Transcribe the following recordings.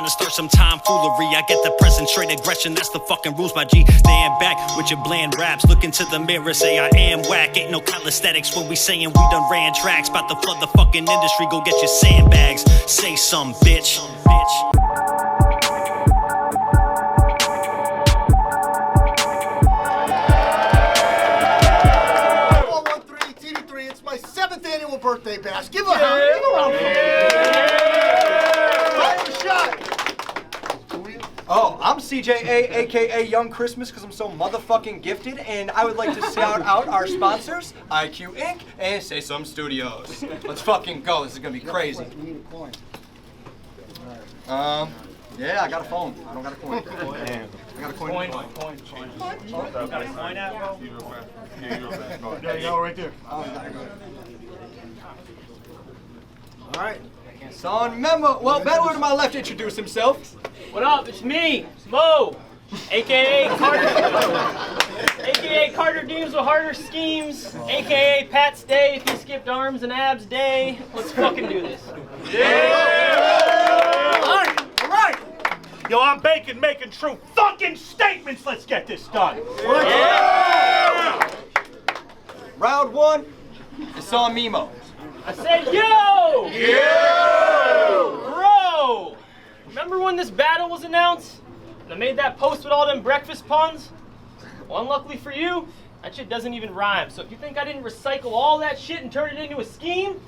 trying to start some tomfoolery. I get the present straight aggression, that's the fucking rules, my G. Stand back with your bland raps, look into the mirror, say I am whack. Ain't no calisthenics when we saying we done ran tracks. About to flood the fucking industry, go get your sandbags. Say some, bitch. It's my 7th annual birthday bash. Give a round of applause. Oh, I'm CJA, aka Young Christmas, because I'm so motherfucking gifted, and I would like to shout out our sponsors, IQ Inc. and Say Some Studios. Let's fucking go. This is gonna be crazy. We need a coin. Yeah, I got a phone. I don't got a coin. Damn. I got a coin. Got a coin app, bro? There you go, right there. All right. Son Memo. Well, Battler to my left introduce himself. What up? It's me, Mo, aka Carter, aka Carter Deems with Harder Schemes, aka Pat's Day if you skipped arms and abs day. Let's fucking do this. Yeah! All right. Yo, I'm Bacon making true fucking statements. Let's get this done. Yeah! Round 1 is on Memo. I said yo! Yo! Bro! Remember when this battle was announced? And I made that post with all them breakfast puns? Well, unluckily for you, that shit doesn't even rhyme. So if you think I didn't recycle all that shit and turn it into a scheme,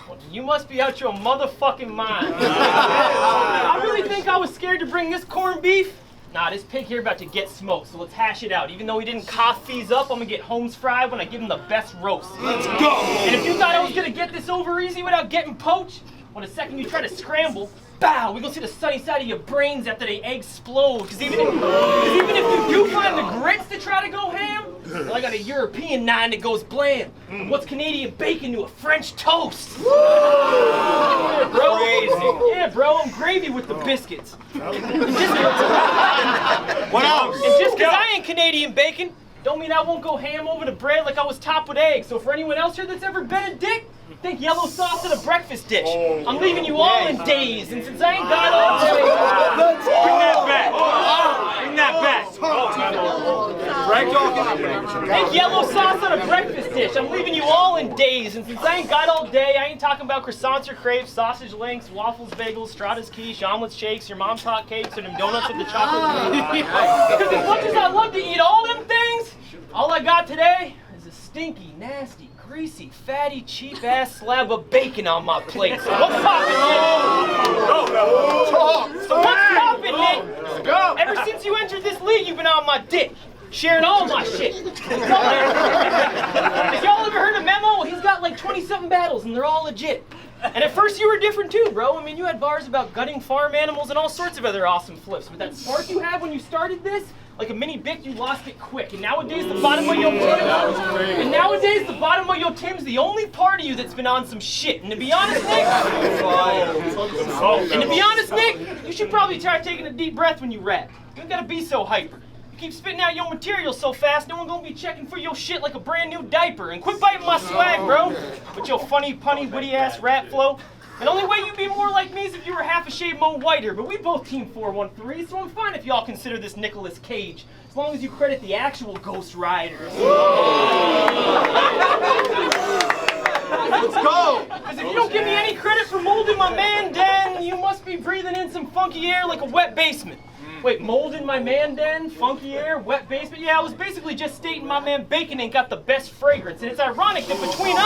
well, you must be out your motherfucking mind. I really think I was scared to bring this corned beef? Nah, this pig here about to get smoked, so let's hash it out. Even though he didn't cough these up, I'm gonna get Holmes fried when I give him the best roast. Let's go! And if you thought I was gonna get this over easy without getting poached, well, the second you try to scramble, bow, we gonna see the sunny side of your brains after they explode. Cause even if you do find the grits to try to go ham, well, I got a European 9 that goes bland. What's Canadian bacon to a French toast? Yeah, bro. Crazy. Yeah, bro, I'm gravy with the biscuits. What else? And just because I ain't Canadian bacon, don't mean I won't go ham over the bread like I was topped with eggs. So for anyone else here that's ever been a dick, think yellow sauce in a breakfast dish. I'm leaving you all in daze, and since I ain't got all day, Bring that back. Bring that back. think yellow sauce on a breakfast dish. I'm leaving you all in daze, and since I ain't got all day, I ain't talking about croissants or crepes, sausage links, waffles, bagels, Strata's quiche, omelet shakes, your mom's hot cakes, or them donuts with the chocolate. Because as much as I love to eat all them things, all I got today is a stinky, nasty, greasy, fatty, cheap-ass slab of bacon on my plate. So what's poppin', Nick? So what's poppin', Nick? Ever since you entered this league, you've been on my dick, sharing all my shit. If y'all ever heard of Memo? Well, he's got like 20-something battles, and they're all legit. And at first you were different too, bro. I mean, you had bars about gutting farm animals and all sorts of other awesome flips. But that spark you had when you started this, like a mini Bic, you lost it quick. And nowadays the bottom of your Tim's the only part of you that's been on some shit. And to be honest, Nick, you should probably try taking a deep breath when you rap. You don't gotta be so hyper. You keep spitting out your material so fast, no one gonna be checking for your shit like a brand new diaper. And quit biting my swag, bro. With your funny, punny, witty-ass rap flow. And the only way you'd be more like me is if you were half a shade more whiter, but we both team 413, so I'm fine if y'all consider this Nicolas Cage, as long as you credit the actual Ghost Riders. Let's go! Because if you don't give me any credit for molding my man den, you must be breathing in some funky air like a wet basement. Wait, molding my man den, funky air, wet basement? Yeah, I was basically just stating my man Bacon ain't got the best fragrance, and it's ironic that between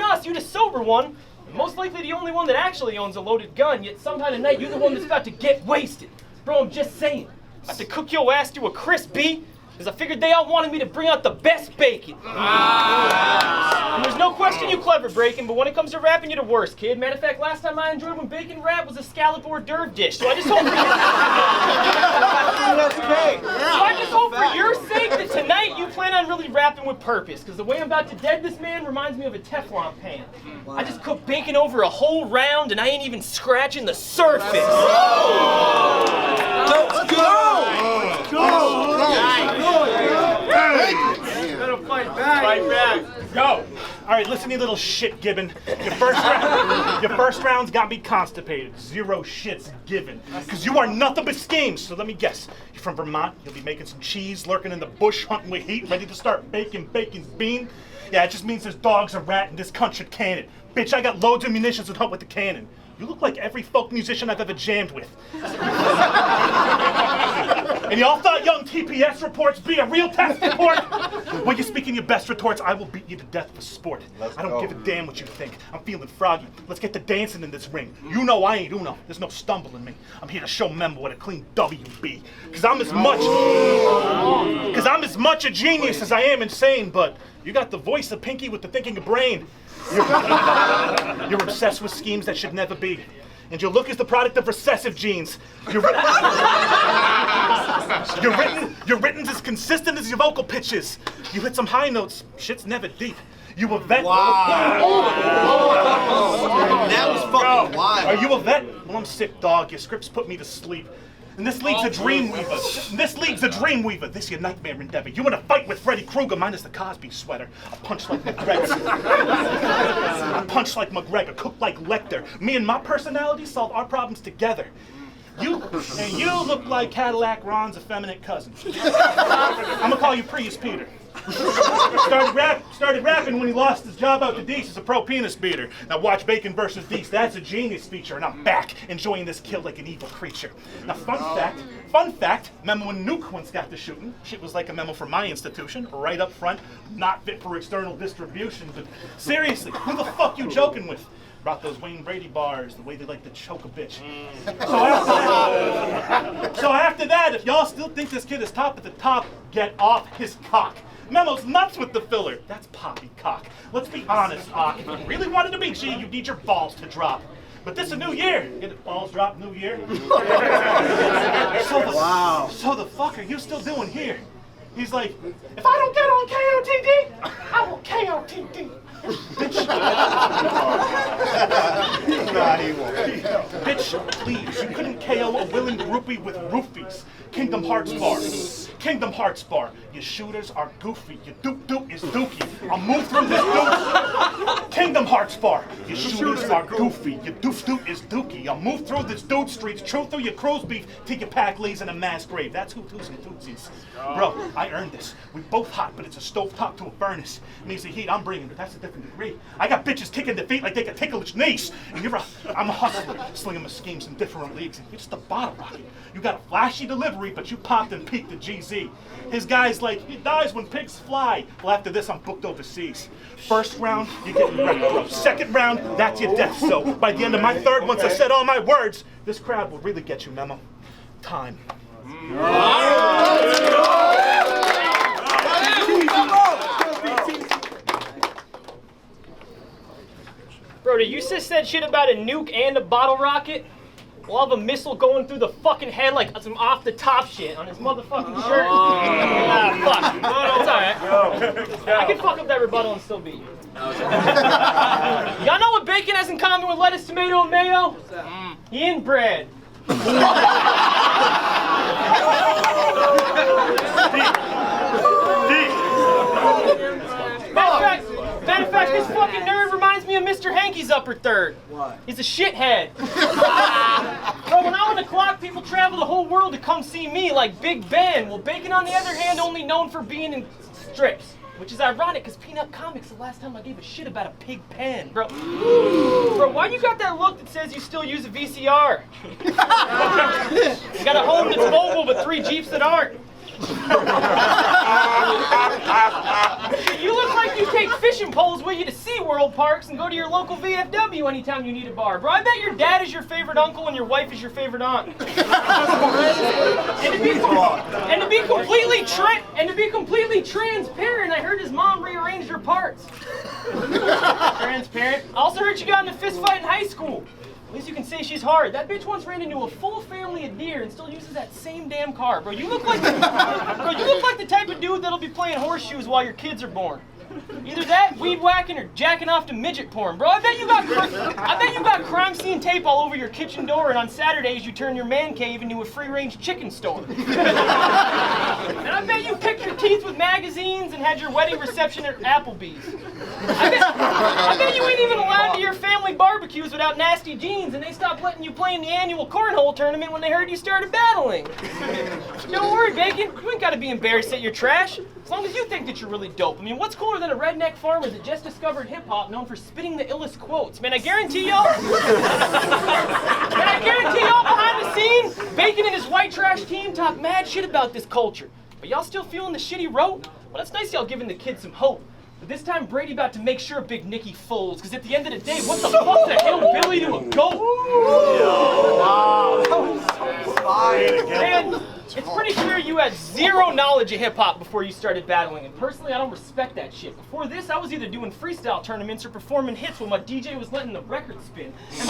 us, you the sober one, most likely the only one that actually owns a loaded gun, yet sometime tonight you're the one that's about to get wasted. Bro, I'm just saying. About to cook your ass to a crisp, B, because I figured they all wanted me to bring out the best bacon. And there's no question you clever, Bacon, but when it comes to rapping, you're the worst, kid. Matter of fact, last time I enjoyed when Bacon rap was a scallop hors d'oeuvre dish, so I just hope for your sake that tonight you plan on really rapping with purpose, because the way I'm about to dead this man reminds me of a Teflon pan. I just cooked bacon over a whole round, and I ain't even scratching the surface. Let's go! Better fight back. Fight back. Go. All right, listen, you little shit gibbon. Your first round's got me constipated. 0 shits given. Because you are nothing but schemes. So let me guess. You're from Vermont. You'll be making some cheese, lurking in the bush, hunting with heat, ready to start baking bacon's bean. Yeah, it just means there's dogs a rat in this country cannon. Bitch, I got loads of munitions and hunt with the cannon. You look like every folk musician I've ever jammed with. And y'all thought young TPS reports be a real test report? When you're speaking your best retorts, I will beat you to death for sport. I don't give a damn what you think. I'm feeling froggy. Let's get to dancing in this ring. You know I ain't Uno. There's no stumbling me. I'm here to show Memo what a clean W be. Cause I'm as much a genius as I am insane, but you got the voice of Pinky with the thinking of brain. You're obsessed with schemes that should never be. And your look is the product of recessive genes. Your written's as consistent as your vocal pitches. You hit some high notes, shit's never deep. You a vet? Wow. That was fucking wild. Are you a vet? Well, I'm sick, dog. Your scripts put me to sleep. And this league's a dream weaver. This your nightmare endeavor. You in a fight with Freddy Krueger minus the Cosby sweater. I punch like McGregor. Cook like Lecter. Me and my personality solve our problems together. You look like Cadillac Ron's effeminate cousin. I'm gonna call you Prius Peter. Started rapping when he lost his job out to Deese as a pro penis beater. Now watch Bacon versus Deese. That's a genius feature, and I'm back enjoying this kill like an evil creature. Now fun fact, Memo when Nuke once got to shooting, shit was like a memo from my institution, right up front, not fit for external distribution. But seriously, who the fuck you joking with? Brought those Wayne Brady bars, the way they like to choke a bitch. So after that, if y'all still think this kid is top at the top, get off his cock. Memo's nuts with the filler. That's poppycock. Let's be honest, Ock. If you really wanted to be G, you need your balls to drop. But this is a new year. Get it? Balls drop, new year. So the fuck are you still doing here? He's like, if I don't get on KOTD, I will KOTD. Bitch. Bitch, please. You couldn't KO a willing groupie with roofies. Kingdom Hearts bar. Your shooters are goofy. Your doop is dookie. I'll move through this doop. Kingdom Hearts bar. Your shooters are goofy. Your doop is dookie. I'll move through this dude streets. Chew through your crow's beef till your pack lays in a mass grave. That's Hutus and Tutsis. Bro, I earned this. We both hot, but it's a stovetop to a furnace. It means the heat I'm bringing, but that's a different degree. I got bitches kicking their feet like they can tickle its knees. And I'm a hustler, slinging my schemes in different leagues. And you're just a bottle rocket. You got a flashy delivery, but you popped and peaked at GZ. His guy's like, he dies when pigs fly. Well, after this, I'm booked overseas. First round, you're getting wrecked, bro. Second round, that's your death. So by the end of my third, once I said all my words, this crowd will really get you, Memo. Time. Bro, did you just said shit about a nuke and a bottle rocket? We'll have a missile going through the fucking head like some off-the-top shit on his motherfucking shirt. Fuck. It's alright. I can fuck up that rebuttal and still beat you. Y'all know what bacon has in common with lettuce, tomato, and mayo? Inbred. Matter of fact, this fucking nerd reminds me of Mr. Hankey's upper third. Why? He's a shithead. Bro, when I'm on the clock, people travel the whole world to come see me, like Big Ben. Well, Bacon, on the other hand, only known for being in strips. Which is ironic, because Peanut Comics, the last time I gave a shit about a pig pen, bro. Bro, why you got that look that says you still use a VCR? You got a home that's mobile, but 3 Jeeps that aren't. You look like you take fishing poles with you to SeaWorld parks and go to your local VFW anytime you need a bar. Bro, I bet your dad is your favorite uncle and your wife is your favorite aunt. And to be completely transparent, I heard his mom rearranged her parts. Transparent. I also heard you got in a fist fight in high school. At least you can say she's hard. That bitch once ran into a full family of deer and still uses that same damn car. Bro, you look like the type of dude that'll be playing horseshoes while your kids are born. Either that, weed whacking, or jacking off to midget porn. Bro, I bet you got crime scene tape all over your kitchen door, and on Saturdays you turn your man cave into a free-range chicken store. And I bet you picked your teeth with magazines and had your wedding reception at Applebee's. I bet you ain't even allowed to your family barbecues without nasty jeans, and they stopped letting you play in the annual cornhole tournament when they heard you started battling. Don't worry, Bacon. You ain't got to be embarrassed at your trash, as long as you think that you're really dope. I mean, what's cooler than a redneck farmer that just discovered hip-hop known for spitting the illest quotes? Man, I guarantee y'all behind the scenes, Bacon and his white trash team talk mad shit about this culture. But y'all still feeling the shitty rope? Well, that's nice y'all giving the kids some hope. But this time, Brady about to make sure Big Nicky folds, because at the end of the day, what the fuck's a hillbilly to a goat? Wow, that was so fire. Man, it's pretty clear you had zero knowledge of hip-hop before you started battling, and personally, I don't respect that shit. Before this, I was either doing freestyle tournaments or performing hits while my DJ was letting the record spin. And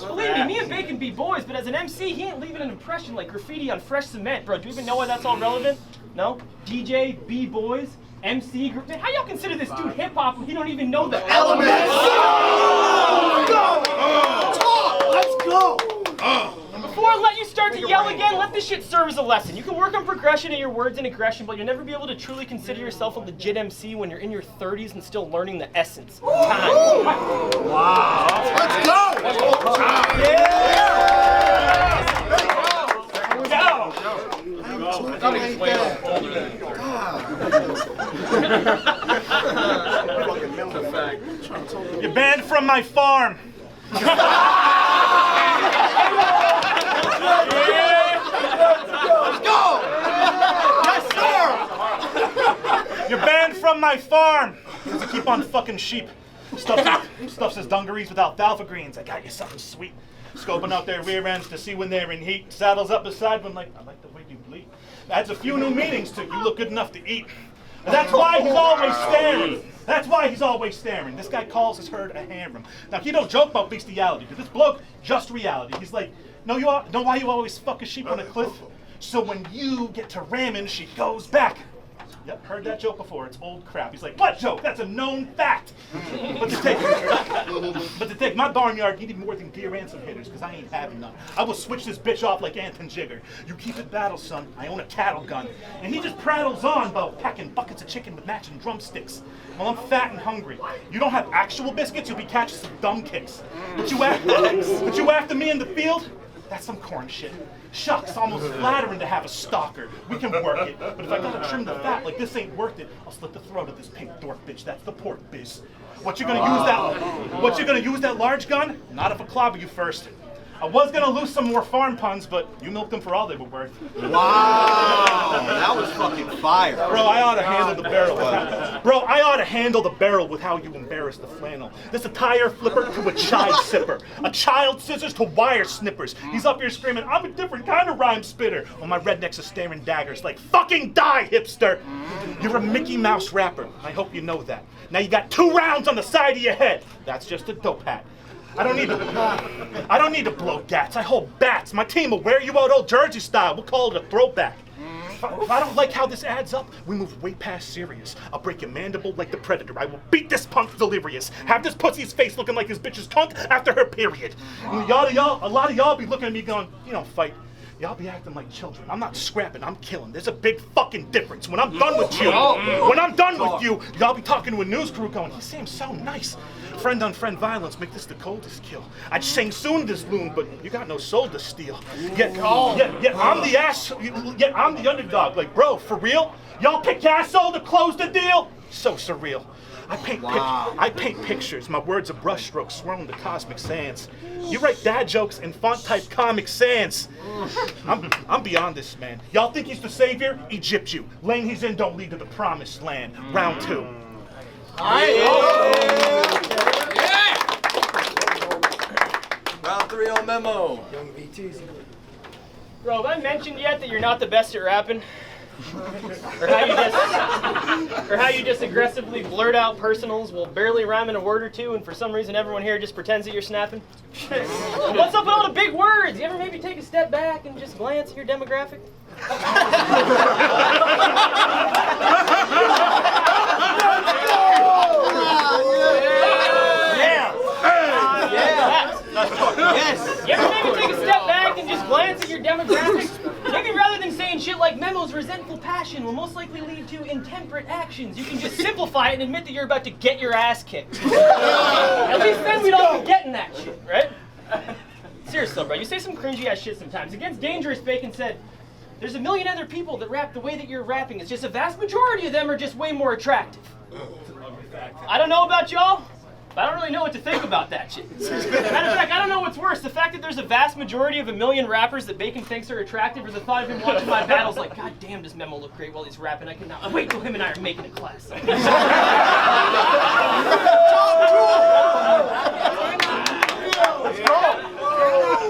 believe me, me and Bacon be boys, but as an MC, he ain't leaving an impression like graffiti on fresh cement. Bro, do you even know why that's all relevant? No? DJ, B-boys, MC group. Man, how y'all consider this dude hip-hop when he don't even know the elements? Let's go! Let's go! Before I let you start to yell again, let this shit serve as a lesson. You can work on progression in your words and aggression, but you'll never be able to truly consider yourself a legit MC when you're in your 30s and still learning the essence. Time. Wow! Let's go! You're banned from my farm. Let's go! Yes, sir! You're banned from my farm because you keep on fucking sheep. Stuffs his dungarees without alpha greens. I got you something sweet. Scoping out their rear ends to see when they're in heat. Saddles up beside one like, I like the way you bleed. Adds a few new meanings to you look good enough to eat. And that's why he's always staring. That's why he's always staring. This guy calls his herd a harem. Now, he don't joke about bestiality, because this bloke, just reality. He's like, know why you always fuck a sheep on a cliff? So when you get to ramming, she goes back. Yep, heard that joke before. It's old crap. He's like, what joke? That's a known fact. But to take my barnyard, you need more than gear and some hitters, because I ain't having none. I will switch this bitch off like Anton Jigger. You keep it battle, son. I own a cattle gun. And he just prattles on about packing buckets of chicken with matching drumsticks. Well, I'm fat and hungry. You don't have actual biscuits, you'll be catching some dumb kicks. But you after me in the field? That's some corn shit. Shucks, almost flattering to have a stalker. We can work it, but if I gotta trim the fat like this ain't worth it, I'll slit the throat of this pink dork bitch. That's the pork biz. What you gonna use that large gun? Not if I clobber you first. I was gonna lose some more farm puns, but you milked them for all they were worth. Wow, that was fucking fire. Bro, I ought to handle the barrel. With how you embarrass the flannel. This a tire flipper to a child sipper. A child scissors to wire snippers. He's up here screaming, I'm a different kind of rhyme spitter. While my rednecks are staring daggers like, fucking die, hipster. You're a Mickey Mouse rapper. I hope you know that. Now you got 2 rounds on the side of your head. That's just a dope hat. I don't need to blow gats. I hold bats. My team will wear you out old Jersey style. We'll call it a throwback. If I don't like how this adds up, we move way past serious. I'll break your mandible like the Predator. I will beat this punk delirious. Have this pussy's face looking like his bitch's tongue after her period. And a lot of y'all be looking at me going, you don't fight. Y'all be acting like children. I'm not scrapping, I'm killing. There's a big fucking difference. When I'm done with you, y'all be talking to a news crew going, he seems so nice. Friend on friend violence make this the coldest kill. I'd sing soon this loon, but you got no soul to steal. I'm the underdog. Like, bro, for real? Y'all pick your asshole to close the deal? So surreal. I paint pictures. My words are brushstrokes swirling the cosmic sands. You write dad jokes in font-type Comic Sans. I'm beyond this, man. Y'all think he's the savior? Egypt you. Lane he's in don't lead to the promised land. Round 2. All right. Round 3 on Memo. Bro, have I mentioned yet that you're not the best at rapping? Or how you just aggressively blurt out personals while barely rhyming a word or two, and for some reason everyone here just pretends that you're snapping? What's up with all the big words? You ever maybe take a step back and just glance at your demographic? Yes. You ever maybe take a step back and just glance at your demographic? Maybe rather than saying shit like Memo's Murder's resentful passion will most likely lead to intemperate actions. You can just simplify it and admit that you're about to get your ass kicked. At least then we'd all be getting that shit, right? Seriously, bro, you say some cringy ass shit sometimes. Against Dangerous, Bacon said, there's a million other people that rap the way that you're rapping. It's just a vast majority of them are just way more attractive. I don't know about y'all, but I don't really know what to think about that shit. Matter of fact, I don't know what's worse, the fact that there's a vast majority of a million rappers that Bacon thinks are attractive, or the thought of him watching my battles like, God damn, does Memo look great while he's rapping? I cannot wait till him and I are making a class. Or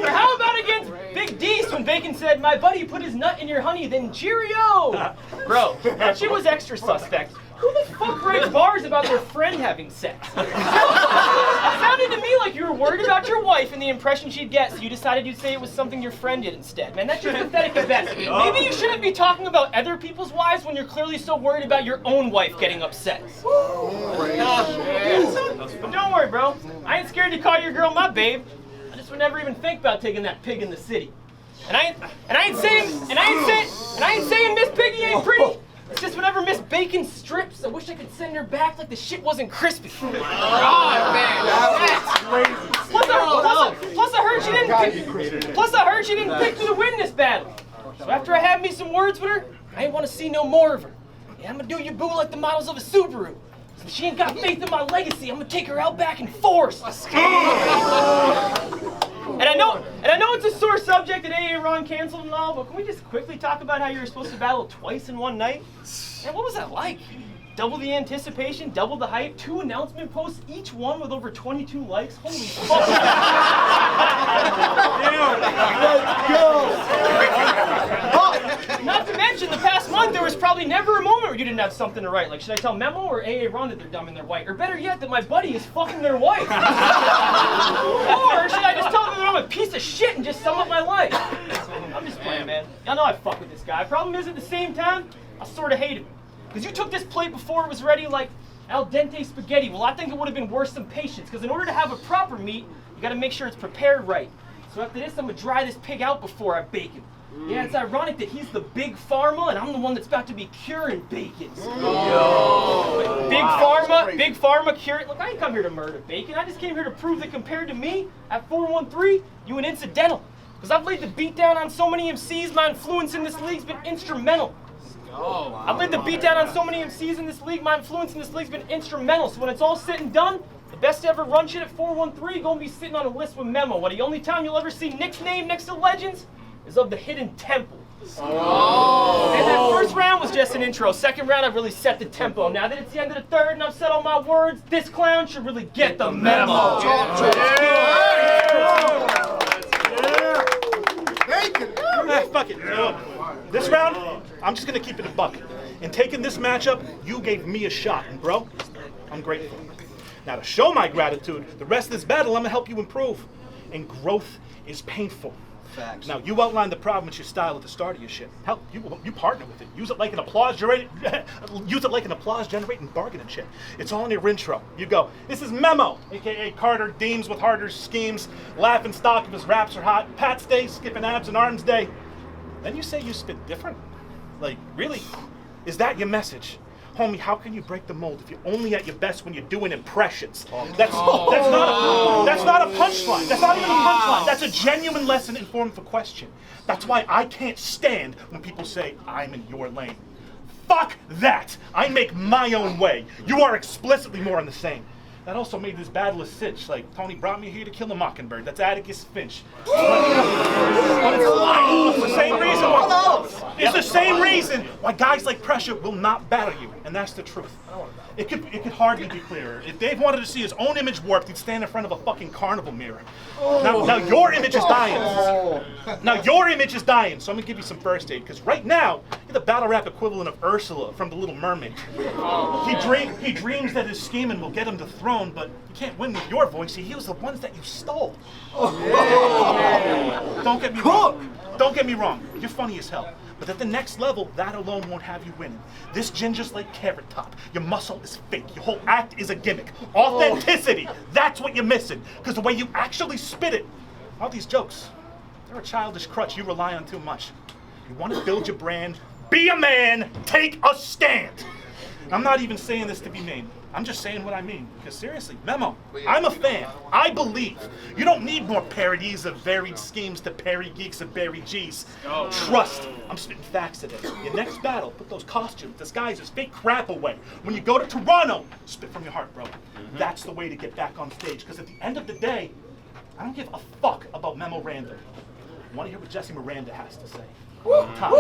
how about against Big D's when Bacon said, my buddy put his nut in your honey, then cheerio? Bro, that shit was extra suspect. Who the fuck writes bars about their friend having sex? It sounded to me like you were worried about your wife and the impression she'd get, so you decided you'd say it was something your friend did instead. Man, that's just pathetic at best. Maybe you shouldn't be talking about other people's wives when you're clearly so worried about your own wife getting upset. But don't worry, bro. I ain't scared to call your girl my babe. I just would never even think about taking that pig in the city. And I ain't saying Miss Piggy ain't pretty. It's just whenever Miss Bacon strips, I wish I could send her back like the shit wasn't crispy. Oh, man. Plus I heard she didn't pick me to win this battle. So after I had me some words with her, I ain't want to see no more of her. Yeah, I'm gonna do your boo like the models of a Subaru. If she ain't got faith in my legacy, I'm gonna take her out back in force. And I know it's a sore subject that AA Ron canceled and all, but can we just quickly talk about how you were supposed to battle twice in one night? Man, what was that like? Double the anticipation, double the hype, 2 announcement posts, each one with over 22 likes. Holy fuck. Let's go. Not to mention, the past month there was probably never a moment where you didn't have something to write. Like, should I tell Memo or AA Ron that they're dumb and they're white? Or better yet, that my buddy is fucking their wife? Or should I just tell them that I'm a piece of shit and just sum up my life? I'm just playing, man. Y'all know I fuck with this guy. Problem is, at the same time, I sort of hate him. Because you took this plate before it was ready like al dente spaghetti. Well, I think it would have been worth some patience. Because in order to have a proper meat, you got to make sure it's prepared right. So after this, I'm going to dry this pig out before I bake him. Yeah, it's ironic that he's the big pharma and I'm the one that's about to be curing bacon. Big pharma curing. Look, I ain't come here to murder bacon. I just came here to prove that compared to me, at 413, you an incidental. Because I've laid the beat down on so many MCs, my influence in this league's been instrumental. I've laid the beat down on so many MCs in this league, my influence in this league's been instrumental. So when it's all said and done, the best to ever run shit at 413 gonna be sitting on a list with Memo. What the only time you'll ever see Nick's name next to legends is of the Hidden Temple. And that first round was just an intro. Second round, I've really set the tempo. Now that it's the end of the third and I've said all my words, this clown should really get the memo. Fuck it. This round, I'm just gonna keep it a buck. In taking this matchup, you gave me a shot, and bro, I'm grateful. Now to show my gratitude, the rest of this battle, I'm gonna help you improve. And growth is painful. Facts. Now you outlined the problem with your style at the start of your shit. Hell, you partner with it. Use it like an applause generating bargaining chip. It's all in your intro. You go, this is Memo, aka Carter Deems with harder schemes, laughing stock if his raps are hot, Pat's Day, skipping abs and arms day. Then you say you spit different. Like, really? Is that your message? Homie, how can you break the mold if you're only at your best when you're doing impressions? That's not a punchline. That's not even a punchline. That's a genuine lesson in form of a question. That's why I can't stand when people say, I'm in your lane. Fuck that! I make my own way. You are explicitly more on the same. That also made this battle a cinch. Like, Tony brought me here to kill a mockingbird. That's Atticus Finch. But it's the same reason why. It's the same reason why guys like Pressure will not battle you, and that's the truth. It could hardly be clearer. If Dave wanted to see his own image warped, he'd stand in front of a fucking carnival mirror. Now your image is dying. Now your image is dying, so I'm gonna give you some first aid, because right now, you're the battle rap equivalent of Ursula from The Little Mermaid. He dreams that his scheming will get him the throne, but you can't win with your voice. He heals the ones that you stole. Don't get me wrong. Don't get me wrong. You're funny as hell. But at the next level, that alone won't have you winning. This ginger's like Carrot Top. Your muscle is fake. Your whole act is a gimmick. Authenticity, that's what you're missing. Because the way you actually spit it, all these jokes, they're a childish crutch you rely on too much. You want to build your brand, Be a man, take a stand. I'm not even saying this to be mean. I'm just saying what I mean. Because seriously, Memo, I'm a fan. I believe. You don't need more parodies of varied schemes to parry geeks and bury G's. Trust. I'm spitting facts today. Your next battle, put those costumes, disguises, fake crap away. When you go to Toronto, spit from your heart, bro. That's the way to get back on stage. Because at the end of the day, I don't give a fuck about Memorandum. I want to hear what Jesse Miranda has to say. Time.